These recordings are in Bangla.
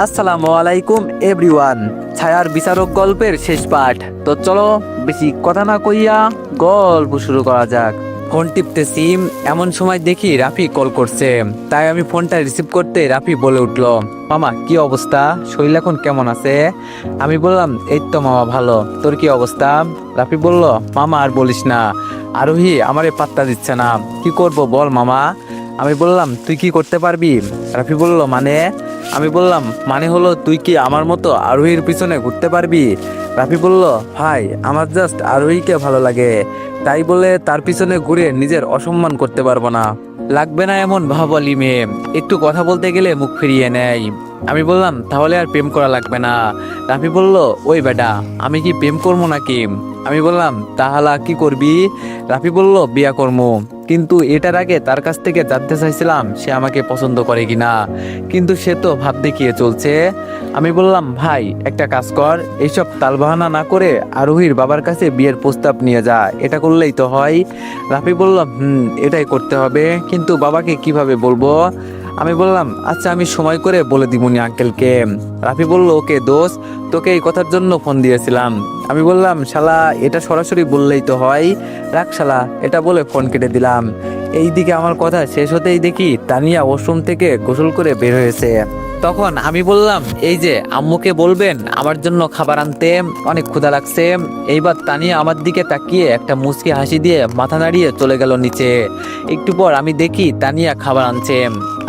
আসসালামু আলাইকুম এভরিওয়ান। ছায়ার বিচারক গল্পের শেষ পাঠ। তো চলো বেশি কথা না কইয়া গল্প শুরু করা যাক। ফোন টিপতেছি, এমন সময় দেখি রাফি কল করছে। তাই আমি ফোনটা রিসিভ করতে রাফি বলে উঠলো, মামা কি অবস্থা, শরীর এখন কেমন আছে? আমি বললাম, এই তো মামা ভালো, তোর কি অবস্থা? রাফি বলল, মামা আর বলিস না, আরোহী আমারে পাত্তা দিচ্ছে না, কি করব বল মামা। আমি বললাম, তুই কি করতে পারবি? রাফি বলল, মানে? আমি বললাম, মানে হলো তুই কি আমার মতো আরোহীর পিছনে ঘুরতে পারবি? রাফি বলল, ভাই আমার জাস্ট আরোহীকে ভালো লাগে, তাই বলে তার পিছনে ঘুরে নিজের অসম্মান করতে পারবো না। লাগবে না এমন ভাবলি মেয়ে, একটু কথা বলতে গেলে মুখ ফিরিয়ে নেয়। আমি বললাম, তাহলে আর প্রেম করা লাগবে না। রাফি বলল, ওই বেটা আমি কি প্রেম করবো নাকি? আমি বললাম, তাহলে কি করবি? রাফি বলল, বিয়া করবো। কিন্তু এটার আগে তার কাছ থেকে জানতে চাইছিলাম সে আমাকে পছন্দ করে কিনা, কিন্তু সে তো ভাব দেখিয়ে চলছে। আমি বললাম, ভাই একটা কাজ কর, এইসব তালবাহানা না করে আরোহীর বাবার কাছে বিয়ের প্রস্তাব নিয়ে যা, এটা করলেই তো হয়। রাফি বলল, এটাই করতে হবে, কিন্তু বাবাকে কিভাবে বলবো? আমি বললাম, আচ্ছা আমি সময় করে বলে দিবনি আঙ্কেলকে। রাফি বলল, ওকে দোস্ত, তোকে এই কথার জন্য ফোন দিয়েছিলাম। আমি বললাম, শালা এটা সরাসরি বললেই তো হয়, রাখ শালা, এটা বলে ফোন কেটে দিলাম। এইদিকে আমার কথা শেষ হতেই দেখি তানিয়া ওয়াশরুম থেকে গোসল করে বের হয়েছে। তখন আমি বললাম, এই যে আম্মুকে বলবেন আমার জন্য খাবার আনতে, অনেক ক্ষুধা লাগছে। এইবার তানিয়া আমার দিকে তাকিয়ে একটা মুচকি হাসি দিয়ে মাথা নাড়িয়ে চলে গেল নিচে। একটু পর আমি দেখি তানিয়া খাবার আনছে।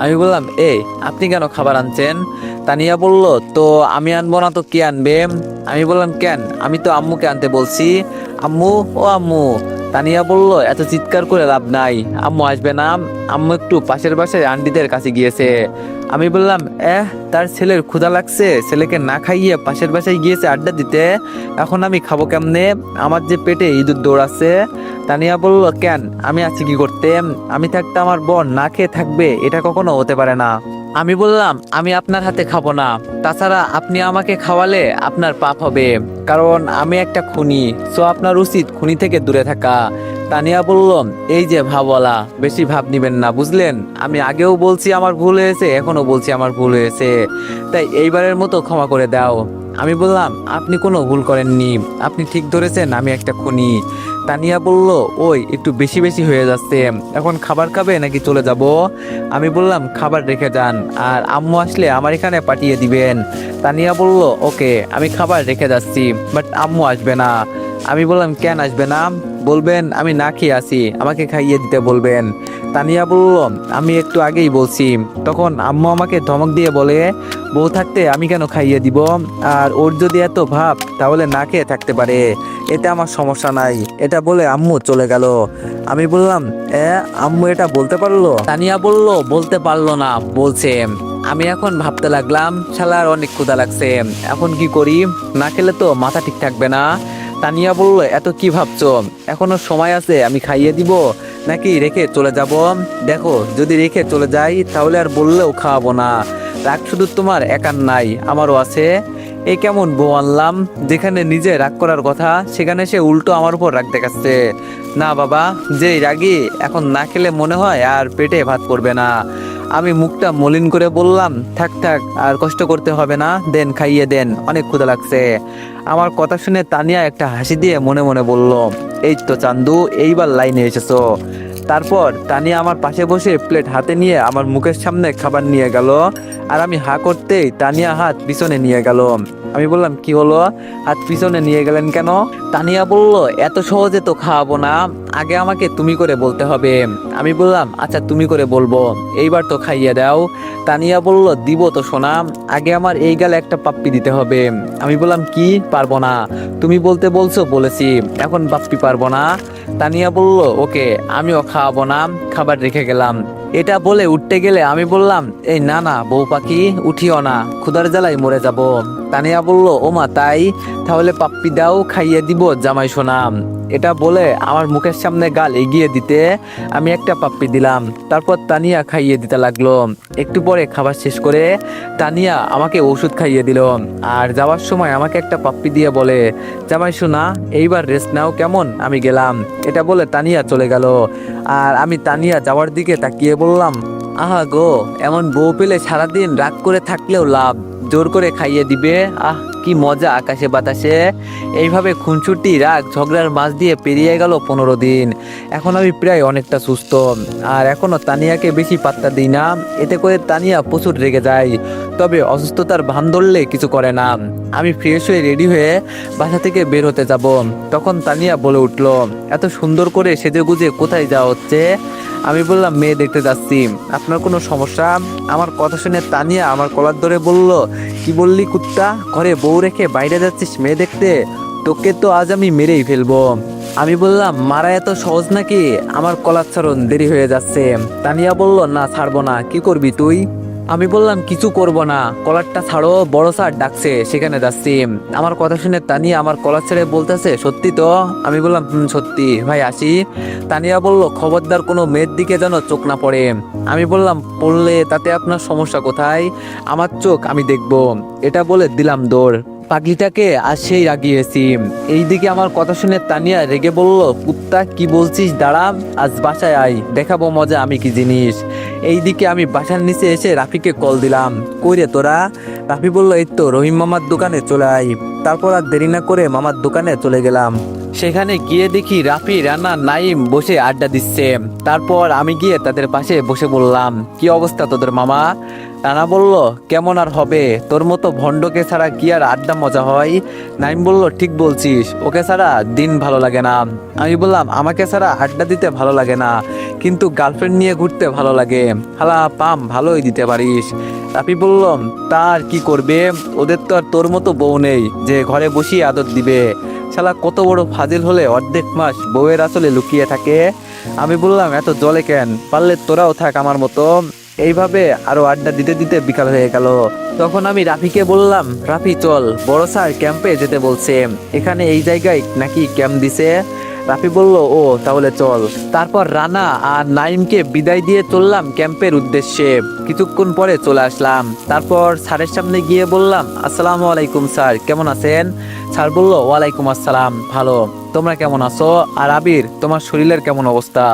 আমি বললাম, আপনি কেন খাবার আনছেন? তানিয়া বলল, তো আমি আনবো না তো কে আনবে? আমি বললাম, কেন, আমি তো আম্মুকে আনতে বলছি। আম্মু, ও আম্মু। তানিয়া বলল, এত চিৎকার করে লাভ নাই, আম্মু আসবে না, আম্মু একটু পাশের বাসায় আন্টিদের কাছে গিয়েছে। আমি বললাম, তার ছেলের ক্ষুধা লাগছে, ছেলেকে না খাইয়ে পাশের বাসায় গিয়েছে আড্ডা দিতে, এখন আমি খাবো কেমনে? আমার যে পেটে ইঁদুর দৌড়াচ্ছে। তানিয়া বলল, কেন, আমি আছি কি করতে? আমি থাকতে আমার বোন না খেয়ে থাকবে, এটা কখনো হতে পারে না। আমি বললাম, আমি আপনার হাতে খাবো না, তাছাড়া আপনি আমাকে খাওয়ালে আপনার পাপ হবে, কারণ আমি একটা খুনি, সো আপনার উচিত খুনি থেকে দূরে থাকা। তানিয়া বলল, এই যে ভাবওয়ালা, বেশি ভাব নিবেন না বুঝলেন, আমি আগেও বলছি আমার ভুল হয়েছে, এখনো বলছি আমার ভুল হয়েছে, তাই এইবারের মতো ক্ষমা করে দাও। আমি বললাম, আপনি কোনো ভুল করেননি, আপনি ঠিক ধরেছেন আমি একটা খুনি। তানিয়া বলল, ওই একটু বেশি বেশি হয়ে যাচ্ছে, এখন খাবার খাবে নাকি চলে যাব? আমি বললাম, খাবার রেখে যান, আর আম্মু আসলে আমার এখানে পাঠিয়ে দিবেন। তানিয়া বলল, ওকে আমি খাবার রেখে যাচ্ছি, বাট আম্মু আসবে না। আমি বললাম, কেন আসবে না? বলবেন আমি না খেয়ে আসি, আমাকে খাইয়ে দিতে বলবেন। তানিয়া বলল, আমি একটু আগেই বলছি। তখন আম্মু আমাকে ধমক দিয়ে বলে, বউ থাকতে আমি কেন খাইয়ে দিব, আর ওর যদি এত ভাব তাহলে না খেয়ে থাকতে পারে, এতে আমার সমস্যা নাই, এটা বলে আম্মু চলে গেল। আমি বললাম, আম্মু এটা বলতে পারলো? তানিয়া বলল, বলতে পারলো না, বলছে। আমি এখন ভাবতে লাগলাম, শালার অনেক ক্ষুধা লাগছে, এখন কি করি, না খেলে তো মাথা ঠিক থাকবে না। তানিয়া বলল, এত কি ভাবছো, এখনো সময় আছে, আমি খাইয়ে দিব নাকি রেখে চলে যাব? দেখো যদি রেখে চলে যাই তাহলে আর বললেও খাওয়াবো না, রাগ শুধু তোমার একার নাই, আমারও আছে। এই কেমন বউ আনলাম, যেখানে নিজে রাগ করার কথা সেখানে সে উল্টো আমার উপর রাগ দেখাচ্ছে। না বাবা, যেই রাগী, এখন না খেলে মনে হয় আর পেটে ভাত পড়বে না। আমি মুখটা মলিন করে বললাম, থাক থাক, আর কষ্ট করতে হবে না, দেন খাইয়ে দেন, অনেক ক্ষুধা লাগছে। আমার কথা শুনে তানিয়া একটা হাসি দিয়ে মনে মনে বলল, এই তো চান্দু, এইবার লাইনে এসেছো। তারপর তানিয়া আমার পাশে বসে প্লেট হাতে নিয়ে আমার মুখের সামনে খাবার নিয়ে গেল, আর আমি হা করতেই তানিয়া হাত পিছনে নিয়ে গেল। আমি বললাম, কি হলো, হাত পিছনে নিয়ে গেলেন কেন? তানিয়া বলল, এত সহজে তো খাওয়াবো না, আগে আমাকে তুমি করে বলতে হবে। আমি বললাম, আচ্ছা তুমি করে বলবো, এইবার তো খাইয়ে দাও। তানিয়া বলল, দিব তো সোনা, আগে আমার এই গালে একটা পাপ্পি দিতে হবে। আমি বললাম, কি, পারবো না, তুমি বলতে বলছো, বলেছি, এখন পাপ্পি পারবো না। তানিয়া বলল, ওকে আমিও খাওয়াবো না, খাবার রেখে গেলাম। এটা বলে উঠতে গেলে আমি বললাম, এই না না বউ পাখি, উঠিও না, ক্ষুধার জ্বালায় মরে যাব। তানিয়া বলল, ওমা তাই, তাহলে পাপ্পি দাও, খাইয়ে দিব জামাই সোনা। এটা বলে আমার মুখের সামনে গাল এগিয়ে দিতে আমি একটা পাপ্পি দিলাম, তারপর তানিয়া খাইয়ে দিতে লাগলো। একটু পরে খাবার শেষ করে তানিয়া আমাকে ওষুধ খাইয়ে দিল, আর যাওয়ার সময় আমাকে একটা পাপ্পি দিয়ে বলে, জামাই সোনা এইবার রেস্ট নাও কেমন, আমি গেলাম। এটা বলে তানিয়া চলে গেল, আর আমি তানিয়া যাওয়ার দিকে তাকিয়ে বললাম, আহা গো, এমন বউ পেলে সারাদিন রাগ করে থাকলেও লাভ, জোর করে খাইয়ে দিবে। আহ কি মজা আকাশে বাতাসে। এইভাবে খুনসুটি রাগ ঝগড়ার মাঝ দিয়ে পেরিয়ে গেল 15 দিন। এখন আমি প্রায় অনেকটা সুস্থ, আর এখনো তানিয়াকে বেশি পাত্তা দিই না। এতে করে তানিয়া প্রচুর রেগে যায়, তবে অসুস্থতার ভান ধরলে কিছু করে না। আমি ফ্রেশ হয়ে রেডি হয়ে বাসা থেকে বের হতে যাব, তখন তানিয়া বলে উঠলো, এত সুন্দর করে সেজে গুজে কোথায় যাওয়া হচ্ছে? আমি বললাম, মেয়ে দেখতে যাচ্ছি। আপনার কোনো সমস্যা? আমার কথা শুনে তানিয়া আমার কলার ধরে বলল, কি বললি কুত্তা? ঘরে বউ রেখে বাইরে যাচ্ছিস মেয়ে দেখতে? তোকে তো আজ আমি মেরেই ফেলবো। আমি বললাম, মারা এত সহজ নাকি? আমার কলার ছাড়ুন, দেরি হয়ে যাচ্ছে। তানিয়া বলল, না ছাড়বো না। কি করবি তুই? আমি বললাম, কিছু করব না, কলারটা ছাড়ো, বড় স্যার ডাকছে, সেখানে যাচ্ছি। আমার কথা শুনে তানিয়া আমার কলার ছেড়ে বলতেছে, সত্যি তো? আমি বললাম, সত্যি ভাই, আসি। তানিয়া বলল, খবরদার কোনো মেয়ের দিকে যেন চোখ না পড়ে। আমি বললাম, পড়লে তাতে আপনার সমস্যা কোথায়? আমার চোখ আমি দেখব। এটা বলে দিলাম দৌড়। পাখিটাকে আজ সেই রাগিয়েছি। এইদিকে আমার কথা শুনে তানিয়া রেগে বলল, কুত্তা কি বলছিস, দাঁড়া, আজ বাসায় আয়, দেখাবো মজা আমি কি জিনিস। এইদিকে আমি বাসার নিচে এসে রাফিকে কল দিলাম, কই রে তোরা? রাফি বলল, এই তো রহিম মামার দোকানে চলে আয়। তারপর আর দেরি না করে মামার দোকানে চলে গেলাম। সেখানে গিয়ে দেখি রাফি, রানা, নাইম বসে আড্ডা দিচ্ছে। তারপর আমি গিয়ে তাদের পাশে বসে বললাম, কি অবস্থা তোদের মামা? রানা বলল, কেমন আর হবে, তোর মতো ভণ্ডকে ছাড়া কি আর আড্ডা মজা হয়? নাইম বলল, ঠিক বলছিস, ওকে ছাড়া দিন ভালো লাগে না। আমি বললাম, আমাকে ছাড়া আড্ডা দিতে ভালো লাগে না, কিন্তু গার্লফ্রেন্ড নিয়ে ঘুরতে ভালো লাগে। হালা পাম ভালোই দিতে পারিস। রাফি বলল, তার কি করবে, ওদের তো আর তোর মতো বউ নেই যে ঘরে বসিয়ে আদর দিবে। শালা কত বড় ফাজিল হলে অর্ধেক মাস বউয়ের আসলে লুকিয়ে থাকে। আমি বললাম, এত জলে কেন, পারলে তোরাও থাক আমার মতো। এইভাবে আরো আড্ডা দিতে দিতে বিকাল হয়ে গেল। তখন আমি রাফিকে বললাম, রাফি চল, বড় স্যার ক্যাম্পে যেতে বলছে, এখানে এই জায়গায় নাকি ক্যাম্প দিছে। রাফি বলল, ও তাহলে চল। তারপর রানা আর নাইমকে বিদায় দিয়ে চললাম ক্যাম্পের উদ্দেশ্যে। কিছুক্ষণ পরে চলে আসলাম। তারপর স্যারের সামনে গিয়ে বললাম, আসসালামু আলাইকুম স্যার, কেমন আছেন? স্যার বলল, ওয়ালাইকুম আসসালাম, ভালো, তোমরা কেমন আছো? আর আবির, তোমার শরীরের কেমন অবস্থা?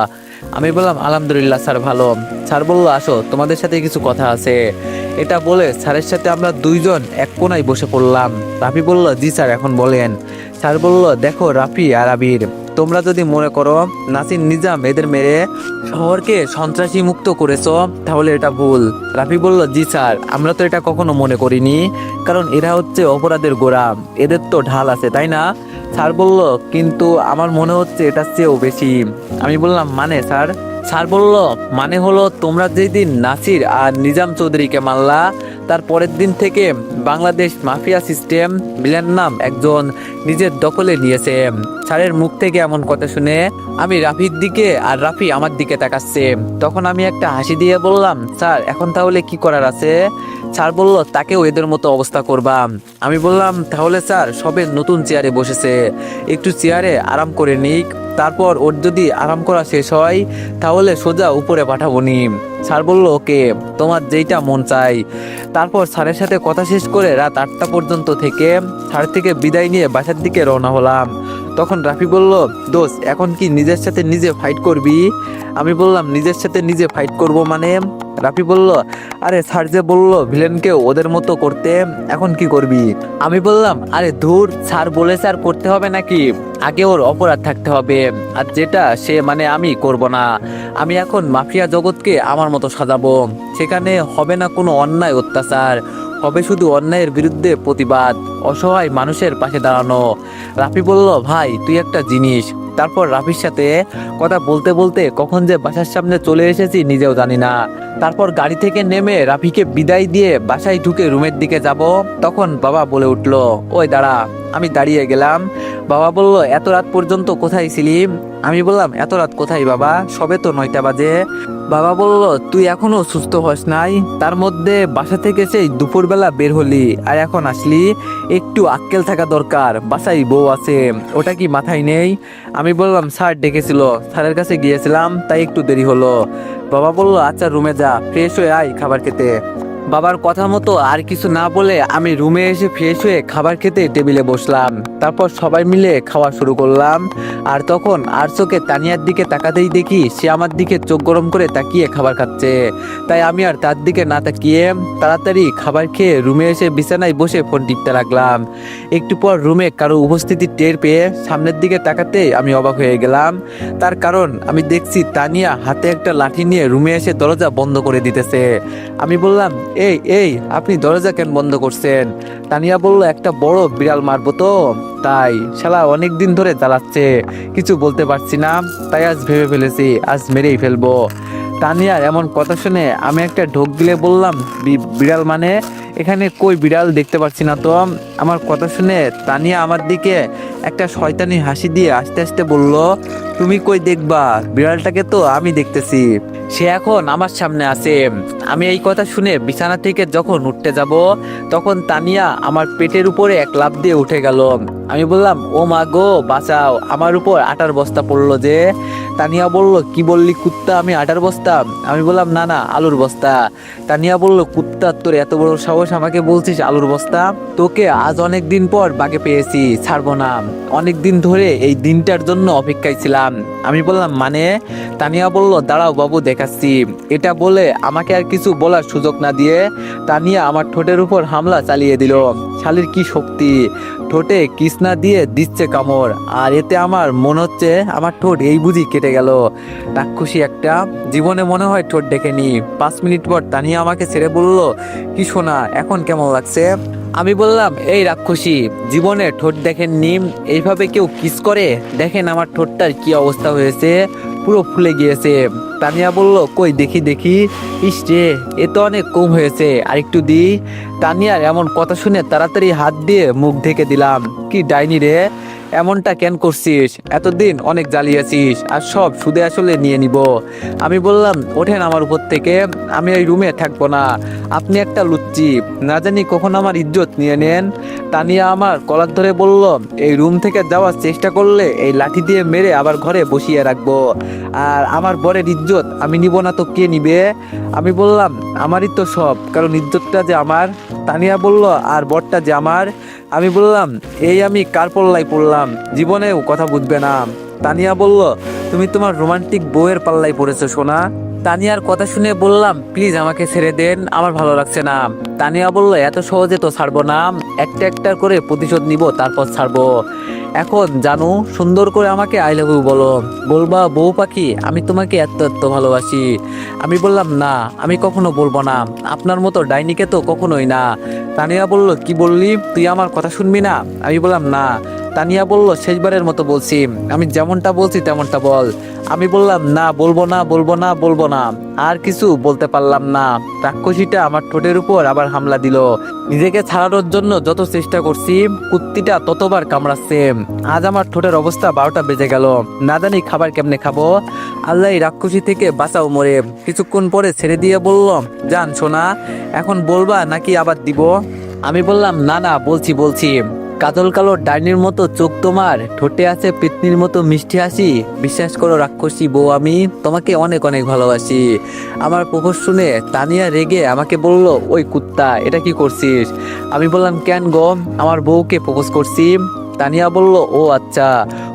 আমি বললাম, আলহামদুলিল্লাহ স্যার, ভালো। স্যার বলল, আসো, তোমাদের সাথে কিছু কথা আছে। এটা বলে স্যারের সাথে আমরা দুইজন এক কোনায় বসে পড়লাম। রাফি বলল, জি স্যার, এখন বলেন। স্যার বলল, দেখো রাফি আর আবির, তোমরা যদি মনে করো নাসির নিজাম এদের মেরে শহরকে সন্ত্রাসী মুক্ত করেছো, তাহলে এটা ভুল। রাফি বলল, জি স্যার, আমরা তো এটা কখনো মনে করিনি, কারণ এরা হচ্ছে অপরাধের গোড়া, এদের তো ঢাল আছে, তাই না? স্যার বলল, কিন্তু আমার মনে হচ্ছে এটার চেয়েও বেশি। আমি বললাম, মানে স্যার? স্যার বলল, মানে হলো, তোমরা যেদিন নাসির আর নিজাম চৌধুরীকে মারলা, তার পরের দিন থেকে বাংলাদেশ মাফিয়া সিস্টেম ভিলেন নাম একজন নিজের দখলে নিয়েছে। স্যারের মুখ থেকে এমন কথা শুনে আমি রাফির দিকে আর রাফি আমার দিকে তাকাচ্ছে। তখন আমি একটা হাসি দিয়ে বললাম, স্যার এখন তাহলে কি করার আছে? স্যার বলল, তাকেও এদের মতো অবস্থা করবা। আমি বললাম, তাহলে স্যার সবে নতুন চেয়ারে বসেছে, একটু চেয়ারে আরাম করে নিক, তারপর ওর যদি আরাম করা শেষ হয় তাহলে সোজা উপরে পাঠাবো নি। স্যার বলল, ওকে, তোমার যেইটা মন চাই। তারপর স্যারের সাথে কথা শেষ করে রাত 8টা পর্যন্ত থেকে স্যার থেকে বিদায় নিয়ে বাসার দিকে রওনা হলাম। তখন রাফি বলল, দোস্ত, এখন কি নিজের সাথে নিজে ফাইট করবি? আমি বললাম, নিজের সাথে নিজে ফাইট করব মানে? রাফি বলল, আরে স্যার যে বললো ভিলেনকে ওদের মতো করতে, এখন কি করবি? আমি বললাম, আরে ধুর, স্যার বলেছে আর করতে হবে নাকি? আগে ওর অপরাধ থাকতে হবে, আর যেটা সে মানে আমি করব না। আমি এখন মাফিয়া জগৎকে আমার মতো সাজাবো, সেখানে হবে না কোনো অন্যায় অত্যাচার, হবে শুধু অন্যায়ের বিরুদ্ধে প্রতিবাদ, অসহায় মানুষের পাশে দাঁড়ানো। রাফি বলল, ভাই তুই একটা জিনিস। তারপর রাফির সাথে কথা বলতে বলতে কখন যে বাসার সামনে চলে এসেছি নিজেও জানি না। তারপর গাড়ি থেকে নেমে রাফিকে বিদায় দিয়ে বাসায় ঢুকে রুমের দিকে যাব, তখন বাবা বলে উঠলো, ওই দাঁড়া। আমি দাঁড়িয়ে গেলাম। বাবা বলল, এত রাত পর্যন্ত কোথায় ছিলি? আমি বললাম, এত রাত কোথায় বাবা, সবে তো 9টা বাজে। বাবা বলল, তুই এখনো সুস্থ হস নাই, তার মধ্যে বাসা থেকে সেই দুপুরবেলা বের হলি আর এখন আসলি, একটু আক্কেল থাকা দরকার, বাসায় বউ আছে, ওটা কি মাথায় নেই? আমি বললাম, স্যার ডেকেছিল, স্যারের কাছে গিয়েছিলাম, তাই একটু দেরি হলো। বাবা বলল, আচ্ছা রুমে যা, ফ্রেশ হয়ে আয় খাবার খেতে। বাবার কথা মতো আর কিছু না বলে আমি রুমে এসে ফ্রেশ হয়ে খাবার খেতে টেবিলে বসলাম। তারপর সবাই মিলে খাওয়া শুরু করলাম। আর তখন আরশোকে তানিয়ার দিকে তাকাতেই দেখি সে আমার দিকে চোখ গরম করে তাকিয়ে খাবার খাচ্ছে। তাই আমি আর তার দিকে না তাকিয়ে তাড়াতাড়ি খাবার খেয়ে রুমে এসে বিছানায় বসে ফোন টিপতে লাগলাম। একটু পর রুমে কারো উপস্থিতি টের পেয়ে সামনের দিকে তাকাতে আমি অবাক হয়ে গেলাম। তার কারণ আমি দেখছি তানিয়া হাতে একটা লাঠি নিয়ে রুমে এসে দরজা বন্ধ করে দিতেছে। আমি বললাম, এই এই আপনি দরজা কেন বন্ধ করছেন? তানিয়া বলল, একটা বড় বিড়াল মারবো তো তাই, শালা অনেক দিন ধরে জ্বালাচ্ছে, কিছু বলতে পারছি না, তাই আজ ভেবে ফেলেছি আজ মেরেই ফেলবো। তানিয়ার এমন কথা শুনে আমি একটা ঢোক গিলে বললাম, বিড়াল মানে? এখানে কই বিড়াল দেখতে পাচ্ছি না তো। আমার কথা শুনে তানিয়া আমার দিকে একটা শয়তানি হাসি দিয়ে আস্তে আস্তে বলল, তুমি কই দেখবা, বিড়ালটাকে তো আমি দেখতেছি, সে এখন আমার সামনে আছে। আমি এই কথা শুনে বিছানা থেকে যখন উঠতে যাব তখন তানিয়া আমার পেটের উপরে এক লাফ দিয়ে উঠে গেল। আমি বললাম, ও মা গো বাঁচাও, আমার উপর আটার বস্তা পড়লো যে। তানিয়া বলল, কি বললি কুত্তা, আমি আটার বস্তা? আমি বললাম, না না আলুর বস্তা। তানিয়া বলল, কুত্তা, তোর এত বড় সাহস আমাকে বলছিস আলুর বস্তা? তোকে আজ অনেক দিন পর বাগে পেয়েছি, ছাড়বো না, অনেক দিন ধরে এই দিনটার জন্য অপেক্ষায় ছিলাম। আমি বললাম, মানে? তানিয়া বলল, দাঁড়াও বাবু দেখাচ্ছি। এটা বলে আমাকে আর কিছু বলার সুযোগ না দিয়ে তানিয়া আমার ঠোঁটের উপর হামলা চালিয়ে দিল। শালির কি শক্তি, ঠোঁটে কিসনা দিয়ে দিচ্ছে কামড়, আর এতে আমার মনে হচ্ছে আমার ঠোঁট এই বুঝি কেটে গেল। রাক্ষসী একটা, জীবনে মনে হয় ঠোঁট দেখেনি। 5 মিনিট পর তানিয়া আমাকে ছেড়ে বলল, কি শোনা, এখন কেমন লাগছে? আমি বললাম, এই রাক্ষসী, জীবনে ঠোঁট দেখেননি, এইভাবে কেউ কিস করে? দেখেন আমার ঠোঁটটার কি অবস্থা হয়েছে, পুরো ফুলে গিয়েছে। তানিয়া বলল, কই দেখি দেখি। ইস রে, এ তো অনেক কম হয়েছে, আর একটু দি। তানিয়ার এমন কথা শুনে তাড়াতাড়ি হাত দিয়ে মুখ ঢেকে দিলাম। কি ডাইনি রে, এমনটা কেন করছিস? এতদিন অনেক জ্বালিয়েছিস, আর সব সুদে আসলে নিয়ে নিব। আমি বললাম, ওঠেন আমার উপর থেকে, আমি এই রুমে থাকবো না, আপনি একটা লুচ্চি, না জানি কখন আমার ইজ্জত নিয়ে নেন। তানিয়া আমার কলার ধরে বলল, এই রুম থেকে যাওয়ার চেষ্টা করলে এই লাঠি দিয়ে মেরে আবার ঘরে বসিয়ে রাখবো, আর আমার বরের ইজ্জত আমি নিব না তো কে নিবে? আমি বললাম, আমারই তো সব, কারণ ইজ্জতটা যে আমার। তানিয়া বলল, আর বরটা যে আমার। আমি বললাম, এই আমি কার পাল্লায় পড়লাম, জীবনেও কথা বুঝবে না। তানিয়া বলল, তুমি তোমার রোমান্টিক বউয়ের পাল্লায় পড়েছো সোনা। তানিয়ার কথা শুনে বললাম, প্লিজ আমাকে ছেড়ে দেন, আমার ভালো লাগছে না। তানিয়া বলল, এত সহজে তো ছাড়বো না, একটা একটা করে প্রতিশোধ নিব, তারপর ছাড়বো। এখন জানু, সুন্দর করে আমাকে আই লাভ ইউ বলো, বলবা বউ পাখি আমি তোমাকে এত এত ভালোবাসি। আমি বললাম, না আমি কখনো বলবো না, আপনার মতো ডাইনিকে তো কখনোই না। তানিয়া বলল, কি বললি, তুই আমার কথা শুনবি না? আমি বললাম, না। তানিয়া বলল, শেষবারের মতো বলছি, আমি যেমনটা বলছি তেমনটা বল। আমি বললাম, না বলবো না বলবো না বলবো না। আর কিছু বলতে পারলাম না। রাক্ষসীটা আমার ঠোঁটের উপর আবার হামলা দিল। নিজেকে ছাড়ানোর জন্য যত চেষ্টা করছি, কুত্তিটা ততবার কামড়াচ্ছে। আজ আমার ঠোঁটের অবস্থা 12টা বেজে গেল, না জানি খাবার কেমনে খাবো। আল্লাহ এই রাক্ষসী থেকে বাঁচাও মরে। কিছুক্ষণ পরে ছেড়ে দিয়ে বলল, জান সোনা, এখন বলবা নাকি আবার দিব? আমি বললাম, না না বলছি বলছি। কাজল কালো ডাইনির মতো চোখ তোমার, ঠোঁটে আছে পেতনির মতো মিষ্টি হাসি। বিশ্বাস করো রাক্ষসী বউ, আমি তোমাকে অনেক অনেক ভালোবাসি। আমার প্রপোজ শুনে তানিয়া রেগে আমাকে বলল, ওই কুত্তা, এটা কি করছিস? আমি বললাম, কেন গো, আমার বউকে প্রপোজ করছি। তানিয়া বলল, ও আচ্ছা,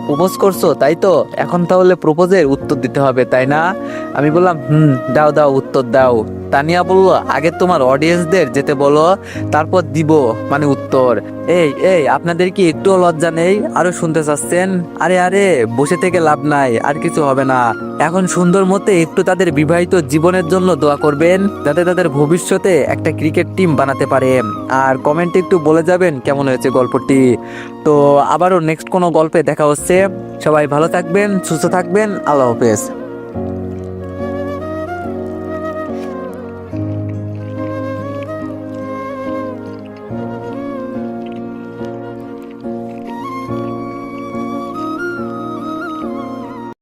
প্রপোজ করছো তাই তো, এখন তাহলে প্রপোজের উত্তর দিতে হবে তাই না? আমি বললাম, দাও দাও উত্তর দাও। তানিয়া বলল, আগে তোমার অডিয়েন্সদের যেতে বলো, তারপর দিব মানে উত্তর। এই এই আপনাদের কি একটুও লজ্জা নেই? আরো শুনতে চাচ্ছেন? আরে আরে, বসে থেকে লাভ নাই, আর কিছু হবে না। এখন সুন্দর মতে একটু তাদের বিবাহিত জীবনের জন্য দোয়া করবেন, যাতে তাদের ভবিষ্যতে একটা ক্রিকেট টিম বানাতে পারে। আর কমেন্টে একটু বলে যাবেন কেমন হয়েছে গল্পটি। তো আবারও নেক্সট কোনো গল্পে দেখা হচ্ছে। সবাই ভালো থাকবেন, সুস্থ থাকবেন, আল্লাহ হাফেজ।